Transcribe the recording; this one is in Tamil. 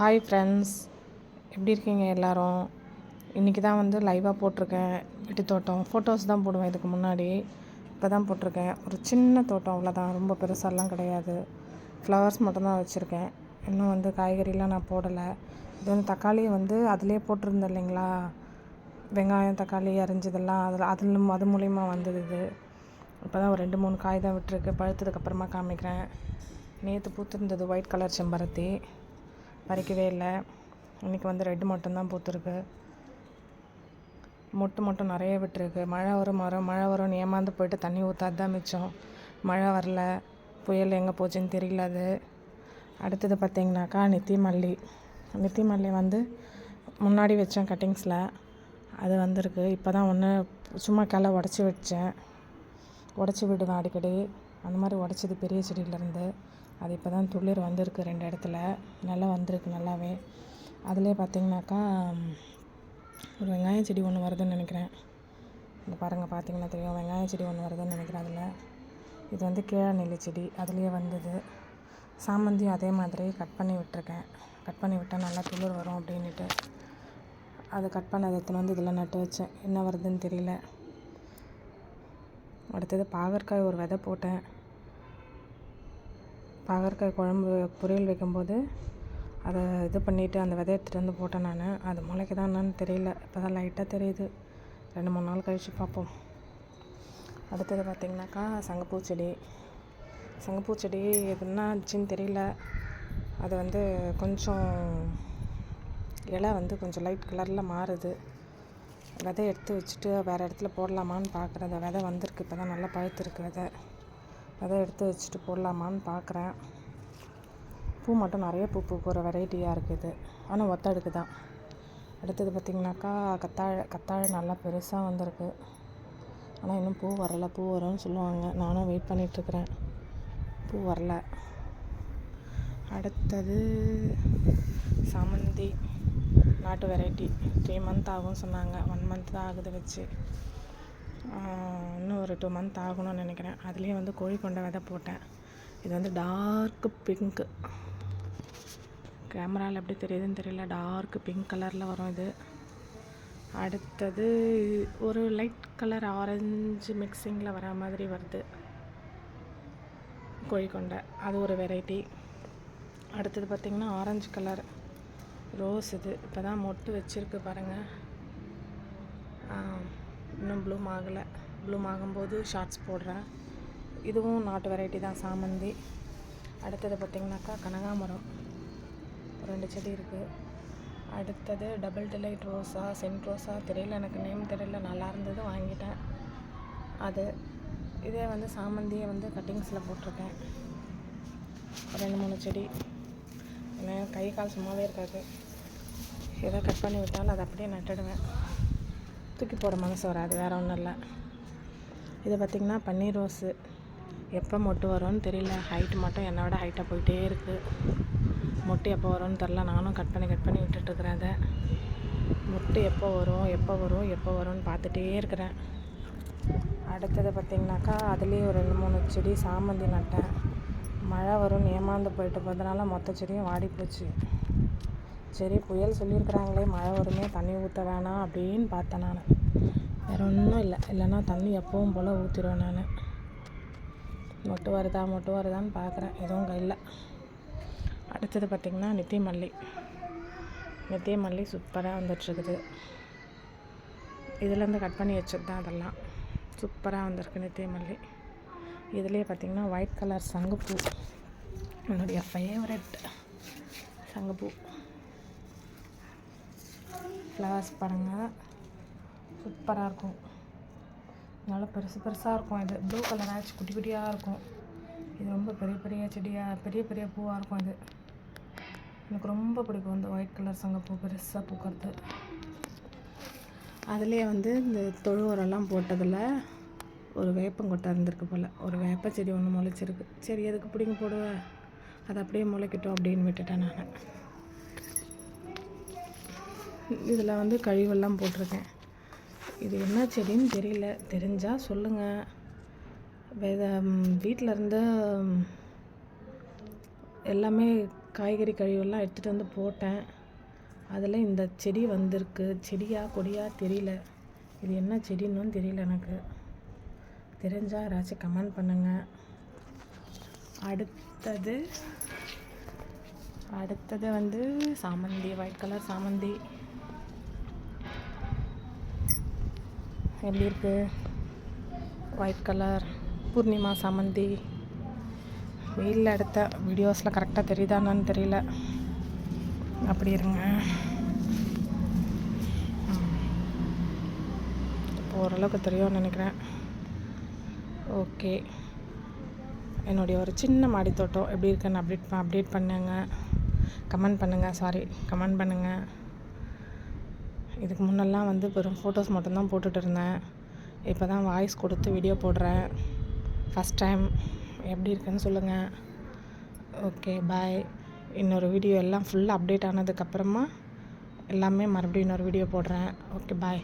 ஹாய் ஃப்ரெண்ட்ஸ், எப்படி இருக்கீங்க எல்லோரும்? இன்றைக்கி தான் வந்து லைவாக போட்டிருக்கேன். வீட்டு தோட்டம் ஃபோட்டோஸ் தான் போடுவேன். இதுக்கு முன்னாடி இப்போ தான் போட்டிருக்கேன். ஒரு சின்ன தோட்டம், அவ்வளோதான். ரொம்ப பெருசாலாம் கிடையாது. ஃப்ளவர்ஸ் மட்டும்தான் வச்சுருக்கேன். இன்னும் வந்து காய்கறிலாம் நான் போடலை. இது வந்து தக்காளி வந்து அதிலே போட்டிருந்தேன் இல்லைங்களா, வெங்காயம் தக்காளி அரிஞ்சதெல்லாம் அது மூலிமா வந்தது. இது இப்போ தான் ஒரு 2-3 காய் தான் விட்டுருக்கு. பழுத்ததுக்கப்புறமா காமிக்கிறேன். நேற்று பூத்திருந்தது ஒயிட் கலர் செம்பருத்தி, பறிக்கவே இல்லை. இன்றைக்கி வந்து ரெட்டு மட்டும்தான் பூத்துருக்கு. மொட்டு மட்டும் நிறைய விட்டுருக்கு. மழை வரும்னு ஏமாந்து போயிட்டு தண்ணி ஊற்றாது தான் மிச்சம். மழை வரல, புயல் எங்கே போச்சுன்னு தெரியல. அது அடுத்தது பார்த்திங்கனாக்கா நித்தி மல்லி வந்து முன்னாடி வச்சேன் கட்டிங்ஸில், அது வந்திருக்கு. இப்போ தான் ஒன்று சும்மா கிளை உடச்சி விடுவேன் அடிக்கடி. அந்த மாதிரி உடச்சிது பெரிய செடியிலேருந்து. அது இப்போ தான் துளிர் வந்திருக்கு 2 இடத்துல. நல்லா வந்திருக்கு நல்லாவே. அதிலே பார்த்திங்கனாக்கா ஒரு வெங்காய செடி ஒன்று வருதுன்னு நினைக்கிறேன். இந்த பாருங்கள், பார்த்திங்கன்னா தெரியும், வெங்காய செடி ஒன்று வருதுன்னு நினைக்கிறேன். அதில் இது வந்து கீழநெல்லி செடி, அதுலேயே வந்தது. சாமந்தியும் அதே மாதிரி கட் பண்ணி விட்டுருக்கேன். கட் பண்ணி விட்டால் நல்லா துளிர் வரும் அப்படின்ட்டு அது கட் பண்ணதை எடுத்துன்னு வந்து இதில் நட்டு வச்சேன். என்ன வருதுன்னு தெரியல. அடுத்தது பாகற்காய் ஒரு விதை போட்டேன். பாகற்காய் குழம்பு பொரியல் வைக்கும்போது அதை இது பண்ணிவிட்டு அந்த விதை எடுத்துகிட்டு வந்து போட்டேன் நான். அது முளைக்குதான் என்னன்னு தெரியல. இப்போ தான் லைட்டாக தெரியுது. 2-3 நாள் கழித்து பார்ப்போம். அடுத்தது பார்த்திங்கனாக்கா சங்குப்பூ செடி எதுனா ஆச்சுன்னு தெரியல. அது வந்து கொஞ்சம் இலை வந்து கொஞ்சம் லைட் கலரில் மாறுது. விதை எடுத்து வச்சுட்டு வேறு இடத்துல போடலாமான்னு பார்க்குறேன். அந்த விதை வந்திருக்கு, இப்போ தான் நல்லா பழுத்துருக்கு. விதை எடுத்து வச்சுட்டு போடலாமான்னு பார்க்குறேன். பூ மட்டும் நிறைய பூ பூக்கிற வெரைட்டியாக இருக்குது, ஆனால் ஒத்தடுக்கு தான். அடுத்தது பார்த்திங்கனாக்கா கத்தாழை நல்லா பெருசாக வந்திருக்கு. ஆனால் இன்னும் பூ வரலை. பூ வரும்னு சொல்லுவாங்க, நானும் வெயிட் பண்ணிகிட்ருக்கிறேன். பூ வரல. அடுத்தது சாமந்தி, நாட்டு வெரைட்டி. 3 மந்த் ஆகும் சொன்னாங்க. 1 மந்த் தான் ஆகுது வச்சு. இன்னும் ஒரு 2 மந்த் ஆகணும்னு நினைக்கிறேன். அதுலேயே வந்து கோழிக்கொண்டை விதை போட்டேன். இது வந்து டார்க் பிங்க்கு, கேமராவில் எப்படி தெரியுதுன்னு தெரியல, டார்க் பிங்க் கலரில் வரும் இது. அடுத்தது ஒரு லைட் கலர் ஆரஞ்சு மிக்சிங்கில் வர மாதிரி வருது கோழிக்கொண்டை, அது ஒரு வெரைட்டி. அடுத்தது பார்த்திங்கன்னா ஆரஞ்சு கலர் ரோஸ். இது இப்போ தான் மொட்டு வச்சுருக்கு பாருங்கள். இன்னும் ப்ளூம் ஆகலை. ப்ளூம் ஆகும்போது ஷார்ட்ஸ் போடுறேன். இதுவும் நாட்டு வெரைட்டி தான், சாமந்தி. அடுத்தது பார்த்திங்கனாக்கா கனகாமரம் 2 செடி இருக்குது. அடுத்தது டபுள் டிலைட் ரோஸா சென்ட் ரோஸா தெரியல, எனக்கு நேம் தெரியல. நல்லா இருந்தது, வாங்கிட்டேன். அது இதே வந்து சாமந்தியை வந்து கட்டிங்ஸில் போட்டிருக்கேன். 2-3 செடி. ஏன்னா கை கால் சும்மாவே இருக்காது. ஏதோ கட் பண்ணி விட்டாலும் அதை அப்படியே நட்டுடுவேன். தூக்கி போட மனசு வராது, வேறு ஒன்றும் இல்லை. இது பார்த்திங்கன்னா பன்னீர் ரோஸு. எப்போ மொட்டு வரும்னு தெரியல. ஹைட்டு மட்டும் என்னை விட ஹைட்டாக போயிட்டே இருக்குது. மொட்டு எப்போ வரும்னு தெரில. நானும் கட் பண்ணி விட்டுட்டுருக்குறேன். அதை மொட்டு எப்போ வரும்னு பார்த்துட்டே இருக்கிறேன். அடுத்தது பார்த்திங்கனாக்கா அதுலேயே ஒரு 2-3 செடி சாமந்தி நட்டேன். மழை வரும்னு ஏமாந்து போயிட்டு போகிறதுனால மொத்த செடியும் வாடி போச்சு. சரி, புயல் சொல்லியிருக்கிறாங்களே, மழை வருமே, தண்ணி ஊற்ற வேணாம் அப்படின்னு பார்த்தேன் நான். வேறு ஒன்றும் இல்லை. இல்லைன்னா தண்ணி எப்பவும் போல் ஊற்றிடுவேன் நான். மொட்டு வருதான்னு பார்க்குறேன். எதுவும் இல்லை. அடுத்தது பார்த்திங்கன்னா நித்திய மல்லி சூப்பராக வந்துட்டுருக்குது. இதுலேருந்து கட் பண்ணி வச்சது தான் அதெல்லாம். சூப்பராக வந்திருக்கு நித்திய மல்லி. இதுலேயே பார்த்திங்கன்னா ஒயிட் கலர் சங்குப்பூ, என்னுடைய ஃபேவரெட் சங்குப்பூ. ஃப்ளவர்ஸ் பாருங்கள், சூப்பராக இருக்கும். நல்லா பெருசாக இருக்கும். இது ப்ளூ கலர் ஆச்சு, குட்டி குட்டியாக இருக்கும். இது ரொம்ப பெரிய செடியாக, பெரிய பூவாக இருக்கும். இது எனக்கு ரொம்ப பிடிக்கும். இந்த ஒயிட் கலர் சங்குப்பூ பெருசாக பூக்கிறது. அதுலேயே வந்து இந்த தொழு உரம்லாம் போட்டதில் ஒரு வேப்பங்கொட்டை இருந்திருக்கு போல். ஒரு வேப்ப செடி ஒன்று முளைச்சிருக்கு. சரி, எதுக்கு பிடிங்க போடுவேன், அதை அப்படியே முளைக்கட்டும் அப்படின்னு விட்டுட்டேன் நான். இதில் வந்து கழிவெல்லாம் போட்டிருக்கேன். இது என்ன செடின்னு தெரியல, தெரிஞ்சால் சொல்லுங்கள். வீட்டில் இருந்து எல்லாமே காய்கறி கழிவெல்லாம் எடுத்துகிட்டு வந்து போட்டேன். அதில் இந்த செடி வந்திருக்கு. செடியா கொடியா தெரியல. இது என்ன செடின்னு தெரியல எனக்கு. தெரிஞ்சால் யாராச்சும் கமெண்ட் பண்ணுங்கள். அடுத்தது வந்து சாமந்தி, ஒயிட் கலர் சாமந்தி. எப்படி இருக்கு? ஒயிட் கலர் பூர்ணிமா சாமந்தி. வெயிலில் எடுத்த வீடியோஸில் கரெக்டாக தெரியுதான்னு தெரியல. அப்படி இருங்க. இப்போ ஓரளவுக்கு தெரியும்னு நினைக்கிறேன். ஓகே, என்னுடைய ஒரு சின்ன மாடி தோட்டம் எப்படி இருக்குன்னு அப்டேட் பண்ணுங்க. கமெண்ட் பண்ணுங்கள். இதுக்கு முன்னெல்லாம் வந்து வெறும் ஃபோட்டோஸ் மட்டும்தான் போட்டுட்டு இருந்தேன். இப்போ தான் வாய்ஸ் கொடுத்து வீடியோ போடுறேன். First time. எப்படி இருக்குன்னு சொல்லுங்கள். ஓகே, பாய். இன்னொரு வீடியோ எல்லாம் ஃபுல்லாக அப்டேட் ஆனதுக்கப்புறமா எல்லாமே மறுபடியும் இன்னொரு வீடியோ போடுறேன். ஓகே, பாய்.